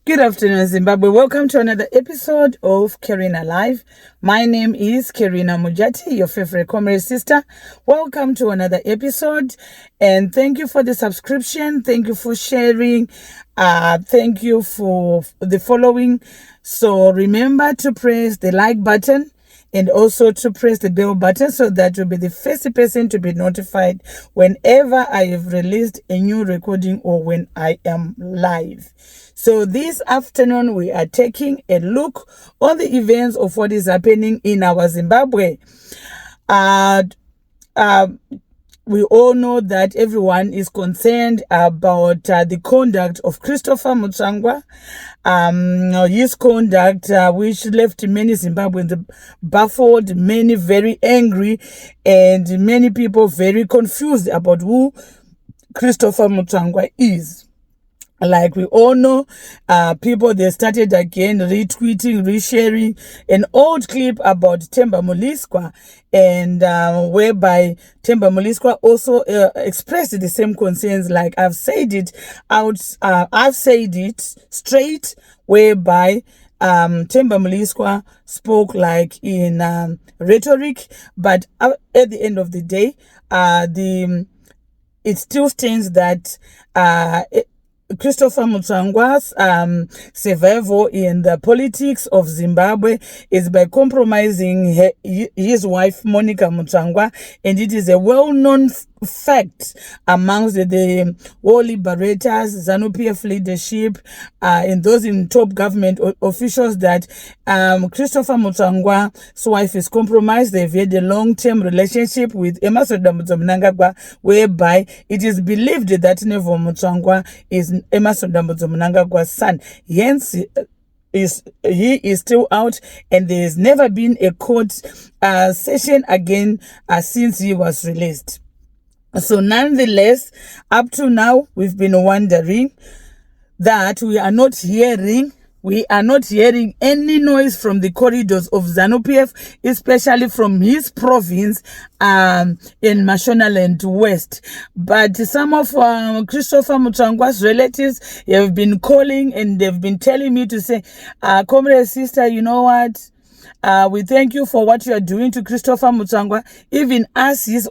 Good afternoon, Zimbabwe. Welcome to another episode of Karina Live. My name is Karina Mujati, your favorite comrade sister. Welcome to another episode, and thank you for the subscription. Thank you for sharing. Thank you for the following. So remember to press the like button and also to press the bell button so that you'll be the first person to be notified whenever I have released a new recording or when I am live. So this afternoon, we are taking a look on the events of what is happening in our Zimbabwe. We all know that everyone is concerned about the conduct of Christopher Mutsvangwa. His conduct, which left many Zimbabweans baffled, many very angry, and many people very confused about who Christopher Mutsvangwa is. Like we all know, people, they started again retweeting, resharing an old clip about Themba Muliswa, and whereby Themba Muliswa also expressed the same concerns. Like I've said it out, I've said it straight, whereby Themba Muliswa spoke like in rhetoric, but at the end of the day, it still stands that Christopher Mutsvangwa's survival in the politics of Zimbabwe is by compromising his wife, Monica Mutsvangwa, and it is a well-known fact amongst the war liberators, ZANU-PF leadership, and those in top government officials that Christopher Mutsvangwa's wife is compromised. They've had a long-term relationship with Mnangagwa, whereby it is believed that Nevo Mutsvangwa is Mnangagwa's son. Hence, he is still out, and there has never been a court session again since he was released. So nonetheless, up to now, we've been wondering that we are not hearing any noise from the corridors of ZANU-PF, especially from his province in Mashonaland West. But some of Christopher Mutsvangwa's relatives have been calling, and they've been telling me to say, comrade sister, you know what? We thank you for what you are doing to Christopher Mutsvangwa. Even us, his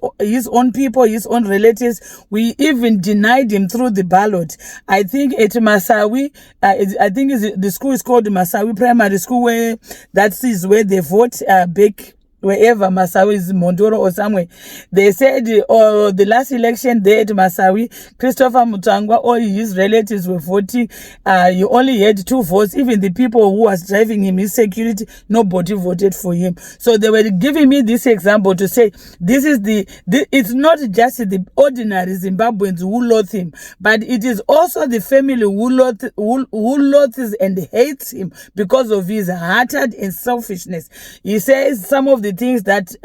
own people, his own relatives, we even denied him through the ballot. I think at Masawi, I think the school is called Masawi Primary School, where that is where they vote back. Wherever Masawi is, Mondoro or somewhere. They said the last election there at Masawi, Christopher Mutsvangwa, all his relatives were voting. He only had 2 votes. Even the people who was driving him, his security, nobody voted for him. So they were giving me this example to say, this is it's not just the ordinary Zimbabweans who loathe him, but it is also the family who loathes and hates him because of his hatred and selfishness. He says some of the things that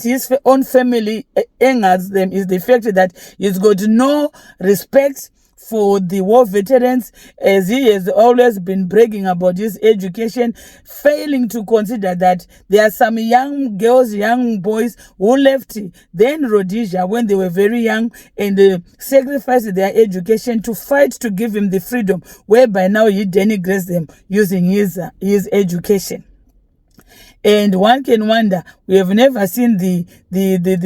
his own family angers them is the fact that he's got no respect for the war veterans, as he has always been bragging about his education, failing to consider that there are some young girls, young boys who left then Rhodesia when they were very young, and sacrificed their education to fight to give him the freedom, whereby now he denigrates them using his education. And one can wonder, we have never seen the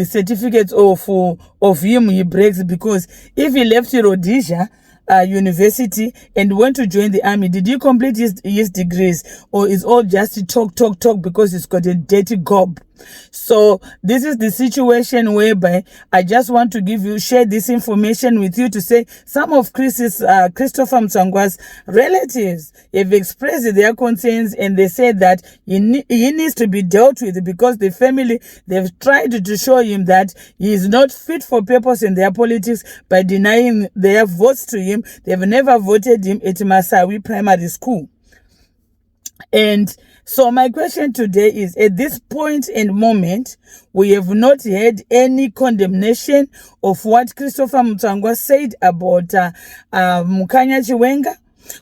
certificates of him he breaks, because if he left Rhodesia university and went to join the army, did he complete his degrees, or is all just talk because he's got a dirty gob? So this is the situation whereby I just want to share this information with you to say some of Christopher Mutsvangwa's relatives have expressed their concerns, and they said that he needs to be dealt with because the family, they've tried to show him that he is not fit for purpose in their politics by denying their votes to him. They've never voted him at Masawi Primary School. And so my question today is, at this point and moment, we have not had any condemnation of what Christopher Mutsvangwa said about Chiwenga.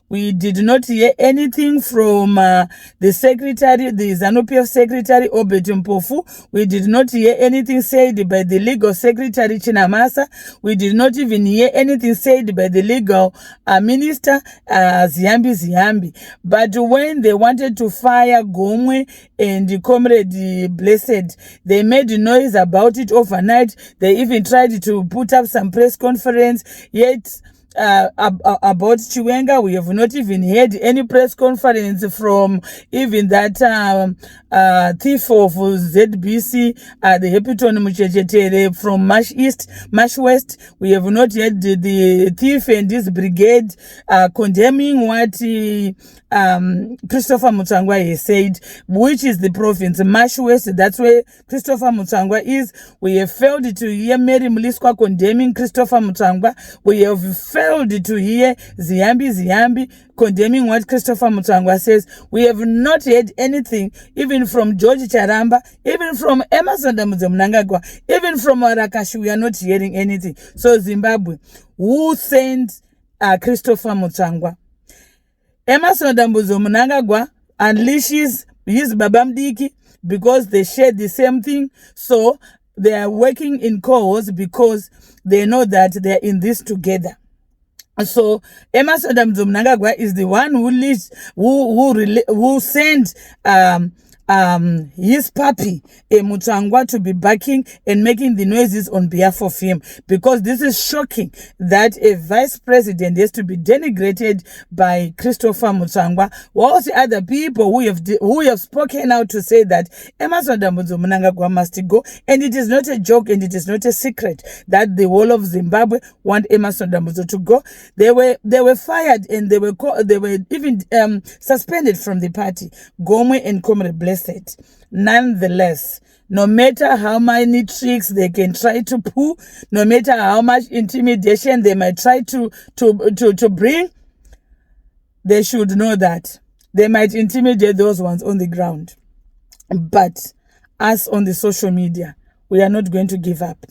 We did not hear anything from the secretary, the ZANU-PF secretary, Obet Mpofu. We did not hear anything said by the legal secretary, Chinamasa. We did not even hear anything said by the legal minister, Ziyambi. But when they wanted to fire Gomwe and the comrade Blessed, they made noise about it overnight. They even tried to put up some press conference, yet about Chiwenga, we have not even heard any press conference from even that thief of ZBC, the Hepiton Muchechetere from Mash East, Mash West. We have not heard the thief and this brigade condemning what Christopher Mutsvangwa has said, which is the province, Mash West. That's where Christopher Mutsvangwa is. We have failed to hear Mary Mliswa condemning Christopher Mutsvangwa. We have failed to hear Ziyambi condemning what Christopher Mutsvangwa says. We have not heard anything, even from George Charamba, even from Emerson Mnangagwa, even from Arakashi. We are not hearing anything. So Zimbabwe, who sent Christopher Mutsvangwa? Emerson Mnangagwa unleashes his Babamdiki because they share the same thing. So they are working in cause because they know that they are in this together. So Emerson Mnangagwa is the one who sent his puppy Mutsvangwa to be backing and making the noises on behalf of him, because this is shocking that a vice president has to be denigrated by Christopher Mutsvangwa, whilst the other people who have spoken out to say that Emerson Mnangagwa must go. And it is not a joke and it is not a secret that the whole of Zimbabwe want Emerson to go. They were fired and they were even suspended from the party. Gomwe and Comrade Blessed. Nonetheless, no matter how many tricks they can try to pull, no matter how much intimidation they might try to bring, they should know that they might intimidate those ones on the ground. But us on the social media, we are not going to give up.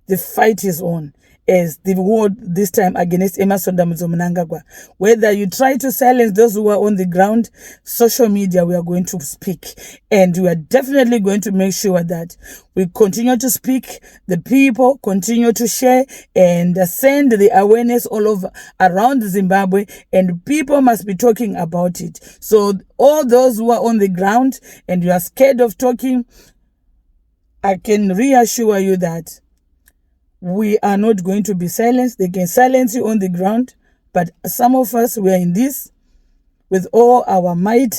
The fight is on, as the war this time against Emerson Mnangagwa. Whether you try to silence those who are on the ground, social media, we are going to speak. And we are definitely going to make sure that we continue to speak, the people continue to share and send the awareness all over around Zimbabwe, and people must be talking about it. So all those who are on the ground and you are scared of talking, I can reassure you that we are not going to be silenced. They can silence you on the ground, but some of us, we are in this with all our might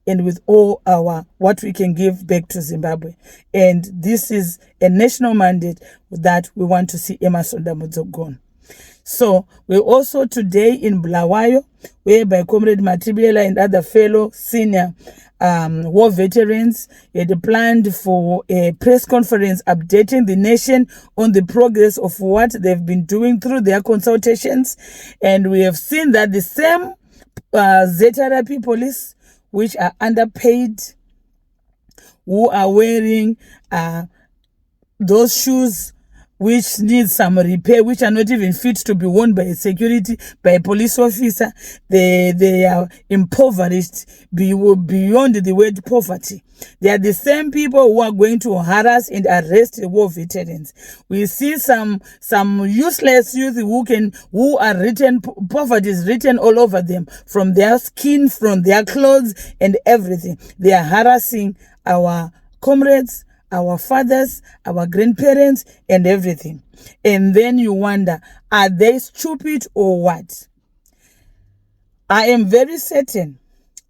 and with all our what we can give back to Zimbabwe. And this is a national mandate that we want to see Emerson gone. So we're also today in Bulawayo, whereby Comrade Matibiela and other fellow senior war veterans had planned for a press conference updating the nation on the progress of what they've been doing through their consultations. And we have seen that the same ZRP police, which are underpaid, who are wearing those shoes which need some repair, which are not even fit to be worn by a police officer. They are impoverished beyond the word poverty. They are the same people who are going to harass and arrest war veterans. We see some useless youth who are written, poverty is written all over them, from their skin, from their clothes and everything. They are harassing our comrades, our fathers, our grandparents, and everything. And then you wonder, are they stupid or what? I am very certain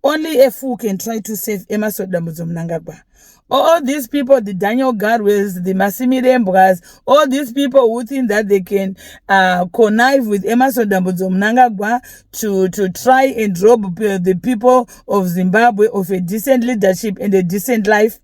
only a fool can try to save Emerson Mnangagwa. All these people, the Daniel Garwes, the Massimi Rembras, all these people who think that they can connive with Emerson Mnangagwa to try and rob the people of Zimbabwe of a decent leadership and a decent life.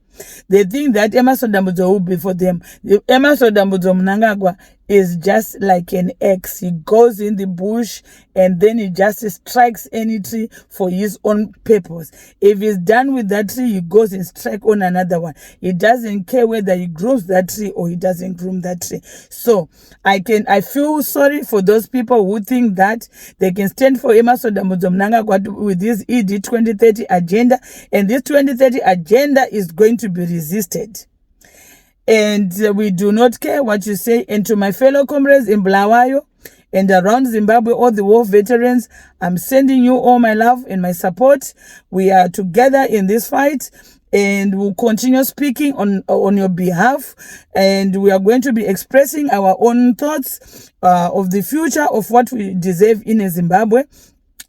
They think that Emerson will be for them. Emerson Mnangagwa is just like an axe. He goes in the bush and then he just strikes any tree for his own purpose. If he's done with that tree, he goes and strike on another one. He doesn't care whether he grooms that tree or he doesn't groom that tree. So I feel sorry for those people who think that they can stand for Emmerson Mnangagwa with this ED 2030 agenda, and this 2030 agenda is going to be resisted. And we do not care what you say. And to my fellow comrades in Bulawayo and around Zimbabwe, all the war veterans, I'm sending you all my love and my support. We are together in this fight, and we'll continue speaking on your behalf. And we are going to be expressing our own thoughts of the future of what we deserve in Zimbabwe.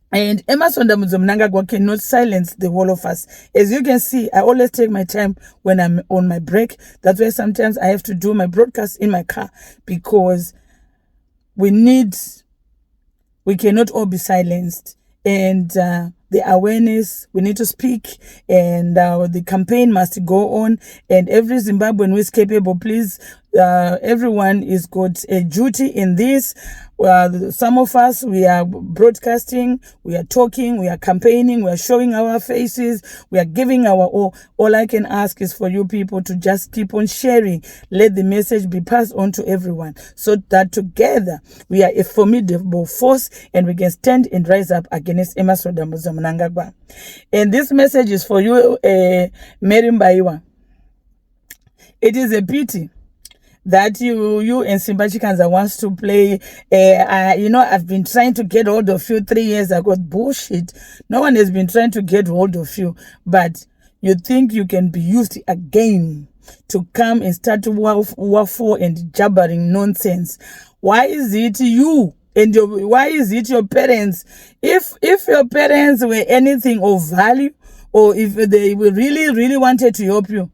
And Emmerson Mnangagwa cannot silence the whole of us. As you can see, I always take my time when I'm on my break. That's why sometimes I have to do my broadcast in my car, because we cannot all be silenced. And the awareness, we need to speak, and the campaign must go on. And every Zimbabwean who is capable, please, everyone is got a duty in this. Some of us, we are broadcasting, we are talking, we are campaigning, we are showing our faces, we are giving our all. All I can ask is for you people to just keep on sharing. Let the message be passed on to everyone, so that together we are a formidable force and we can stand and rise up against Emmerson Mnangagwa. And this message is for you, Mary Mbaiwa. It is a pity that you and Simba Chikanza wants to play. I've been trying to get hold of you 3 years ago. Bullshit. No one has been trying to get hold of you. But you think you can be used again to come and start waffle and jabbering nonsense. Why is it you? And why is it your parents? If your parents were anything of value, or if they really wanted to help you,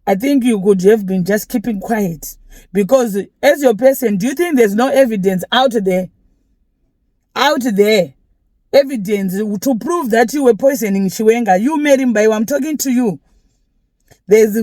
I think you could have been just keeping quiet. Because as your person, do you think there's no evidence out there? Evidence to prove that you were poisoning Chiwenga. You made him by, I'm talking to you. There's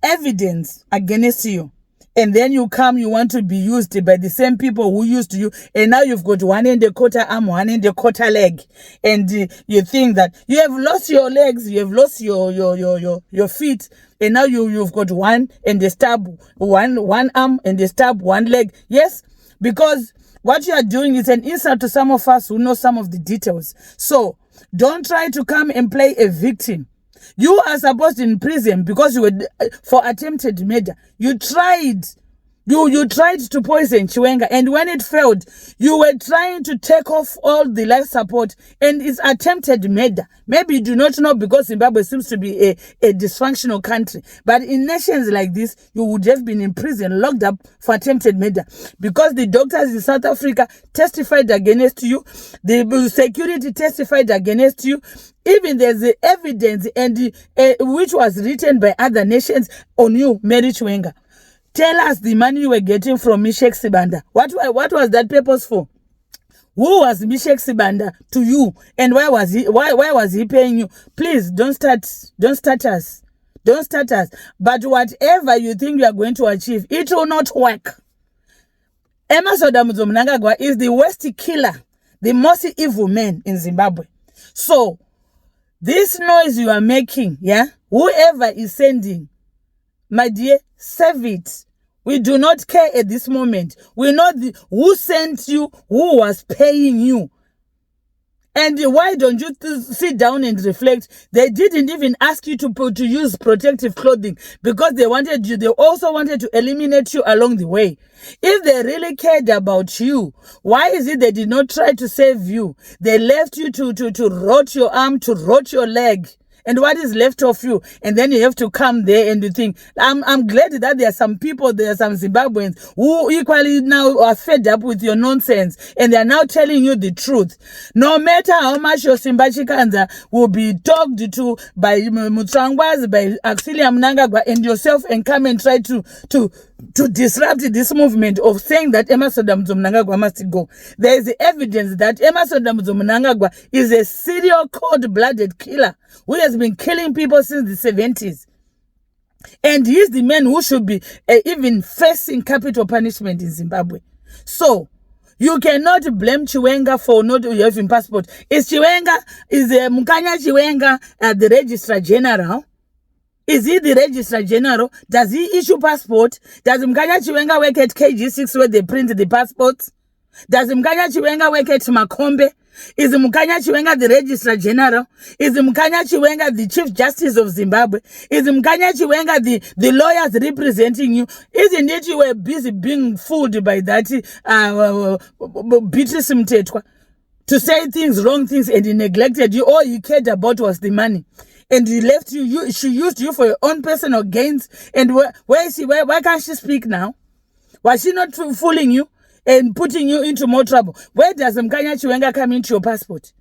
evidence against you. And then you want to be used by the same people who used you, and now you've got 1 1/4 arm, 1 1/4 leg, and you think that you have lost your legs, you have lost your feet, and now you've got 1 and the stab, one arm and the stab, 1 leg. Yes, because what you are doing is an insult to some of us who know some of the details. So don't try to come and play a victim. You are supposed in prison because you were for attempted murder. You tried to poison Chiwenga, and when it failed, you were trying to take off all the life support, and it's attempted murder. Maybe you do not know, because Zimbabwe seems to be a dysfunctional country. But in nations like this, you would have been in prison, locked up for attempted murder, because the doctors in South Africa testified against you, the security testified against you. Even there's the evidence and which was written by other nations on you, Mary Chiwenga. Tell us the money you were getting from Mishek Sibanda. What was that purpose for? Who was Mishek Sibanda to you, and why was he paying you? Please don't start us. But whatever you think you are going to achieve, it will not work. Emmerson Mnangagwa is the worst killer, the most evil man in Zimbabwe. So this noise you are making, whoever is sending, my dear, save it. We do not care at this moment. We know who sent you, who was paying you. And why don't you sit down and reflect? They didn't even ask you to use protective clothing, because they wanted you. They also wanted to eliminate you along the way. If they really cared about you, why is it they did not try to save you? They left you to rot your arm, to rot your leg. And what is left of you? And then you have to come there and you think, I'm glad that there are some people, there are some Zimbabweans who equally now are fed up with your nonsense, and they are now telling you the truth. No matter how much your Simba Chikanza will be talked to by Mutsvangwa, by Mnangagwa and yourself, and come and try to disrupt this movement of saying that Emmerson Mnangagwa must go. There is evidence that Emmerson Mnangagwa is a serial cold-blooded killer who has been killing people since the 70s. And he is the man who should be even facing capital punishment in Zimbabwe. So, you cannot blame Chiwenga for not having passport. Is Mukanya Chiwenga the Registrar General? Is he the Registrar General? Does he issue passport? Does Mukanya Chiwenga work at KG6 where they print the passports? Does Mukanya Chiwenga work at Makombe? Is Mukanya Chiwenga the Registrar General? Is Mukanya Chiwenga the Chief Justice of Zimbabwe? Is Mukanya Chiwenga the lawyers representing you? Isn't it you were busy being fooled by that Beatrice Mtetwa to say things, wrong things, and he neglected you? All he cared about was the money. And he left you, she used you for your own personal gains. And where is she? Why can't she speak now? Was she not fooling you and putting you into more trouble? Where does Mkanya Chiwenga come into your passport?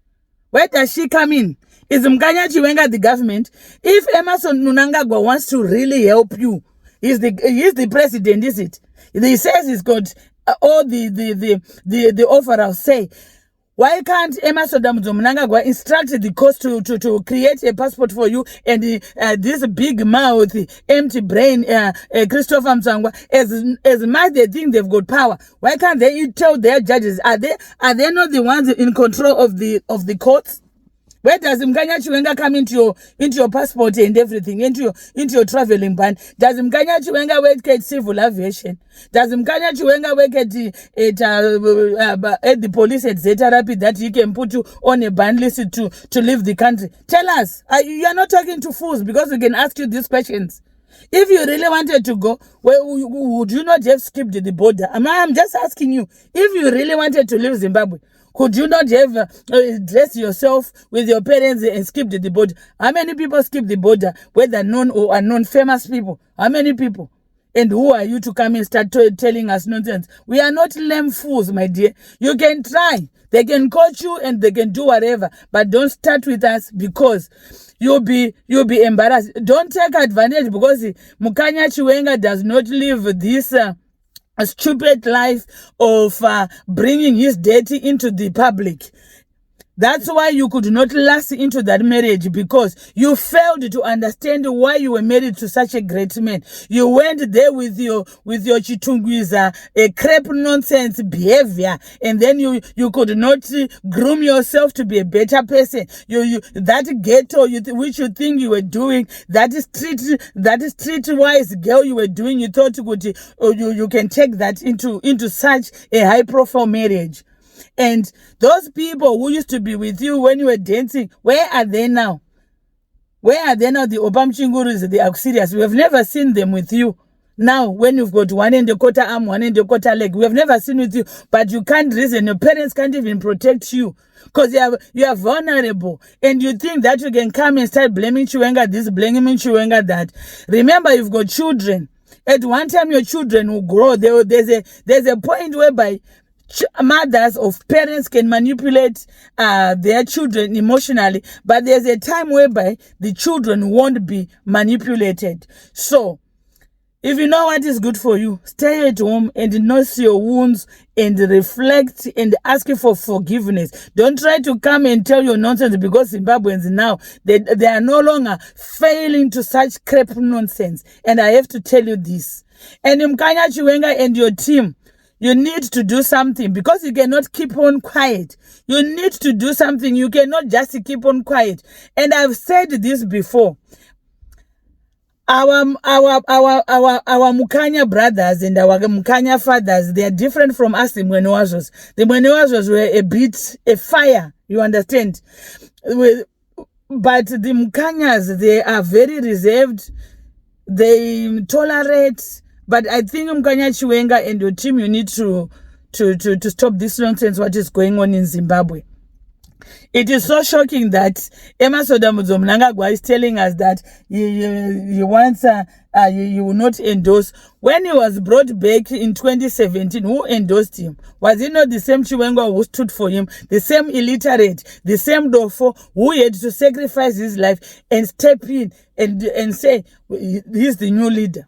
Where does she come in? Is Mkanya Chiwenga the government? If Emerson Mnangagwa wants to really help you, he's the president, is it? He says he's got all the offer I'll say. Why can't Emerson Mnangagwa instruct the coast to create a passport for you, and this big mouth, empty brain, Christopher Mutsvangwa, as much they think they've got power, why can't they tell their judges, are they not the ones in control of the courts? Where does Mkanya Chiwenga come into your passport and everything, into your traveling ban? Does Mkanya Chiwenga work at civil aviation? Does Mkanya Chiwenga work at the police at Zeta Rapid that he can put you on a ban list to leave the country? Tell us. You are not talking to fools, because we can ask you these questions. If you really wanted to go, would you not have skipped the border? I'm just asking you. If you really wanted to leave Zimbabwe, could you not have dressed yourself with your parents and skipped the border? How many people skip the border, whether known or unknown, famous people? How many people? And who are you to come and start telling us nonsense? We are not lame fools, my dear. You can try. They can coach you and they can do whatever. But don't start with us, because you'll be embarrassed. Don't take advantage, because Mukanya Chiwenga does not live this a stupid life of bringing his dirty into the public. That's why you could not last into that marriage, because you failed to understand why you were married to such a great man. You went there with your chitungwiza, a crap nonsense behavior, and then you could not groom yourself to be a better person. That ghetto which you think you were doing, that streetwise girl you were doing, you thought you can take that into such a high profile marriage. And those people who used to be with you when you were dancing, where are they now? Where are they now? The Obam Chingurus, the Accusations. We have never seen them with you. Now, when you've got 1.25 arm, 1.25 leg, we have never seen with you. But you can't reason. Your parents can't even protect you, because you are vulnerable. And you think that you can come and start blaming Chiwenga this, blaming Chiwenga that. Remember, you've got children. At one time, your children will grow. There's a point whereby mothers of parents can manipulate their children emotionally, but there's a time whereby the children won't be manipulated. So, if you know what is good for you, stay at home and nurse your wounds and reflect and ask for forgiveness. Don't try to come and tell your nonsense, because Zimbabweans now, they are no longer failing to such crap nonsense. And I have to tell you this. And Mkanya Chiwenga and your team, you need to do something, because you cannot keep on quiet. You need to do something. You cannot just keep on quiet. And I've said this before. Our Mukanya brothers and our Mukanya fathers, they are different from us, the Mwenewazos. The Mwenewazos were a fire, you understand? But the Mukanyas, they are very reserved. They tolerate. But I think Mkanya Chiwenga and your team, you need to stop this nonsense, what is going on in Zimbabwe. It is so shocking that Emerson Mnangagwa is telling us that he wants, you will not endorse. When he was brought back in 2017, who endorsed him? Was it not the same Chiwenga who stood for him? The same illiterate, the same Dofo who had to sacrifice his life and step in and say, he's the new leader.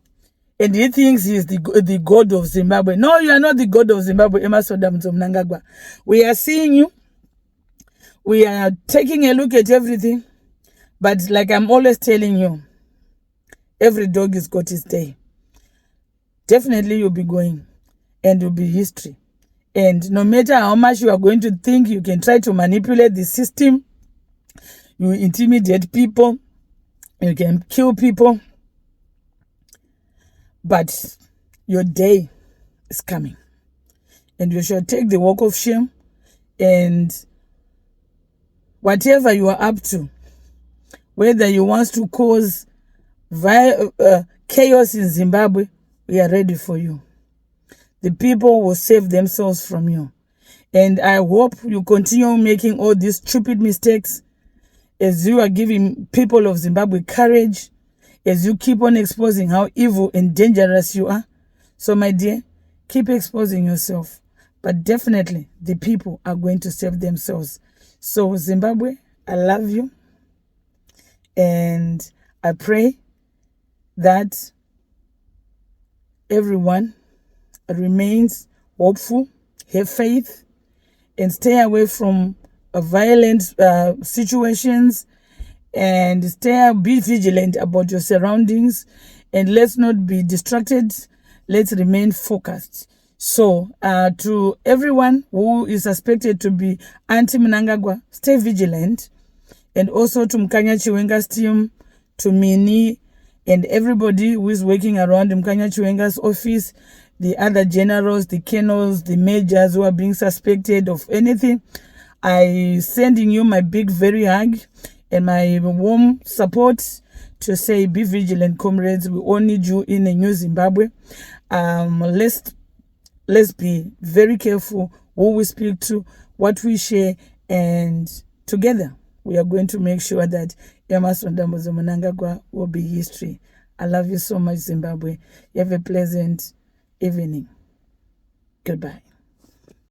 And he thinks he is the God of Zimbabwe. No, you are not the God of Zimbabwe, Emerson Mnangagwa. We are seeing you. We are taking a look at everything. But like I'm always telling you, every dog has got his day. Definitely you'll be going, and you'll be history. And no matter how much you are going to think you can try to manipulate the system, you intimidate people, you can kill people, but your day is coming. And you shall take the walk of shame, and whatever you are up to, whether you want to cause chaos in Zimbabwe, we are ready for you. The people will save themselves from you. And I hope you continue making all these stupid mistakes as you are giving people of Zimbabwe courage, as you keep on exposing how evil and dangerous you are. So, my dear, keep exposing yourself. But definitely, the people are going to save themselves. So, Zimbabwe, I love you. And I pray that everyone remains hopeful, have faith, and stay away from violent situations, and be vigilant about your surroundings, and let's not be distracted. Let's remain focused. So to everyone who is suspected to be anti-Mnangagwa, stay vigilant. And also to Mkanya Chiwenga's team, to Mini, and everybody who is working around Mkanya Chiwenga's office, the other generals, the colonels, the majors who are being suspected of anything, I sending you my big, very hug and my warm support to say, be vigilant, comrades. We all need you in a new Zimbabwe. Let's be very careful who we speak to, what we share, and together we are going to make sure that Emerson Mnangagwa will be history. I love you so much, Zimbabwe. You have a pleasant evening. Goodbye.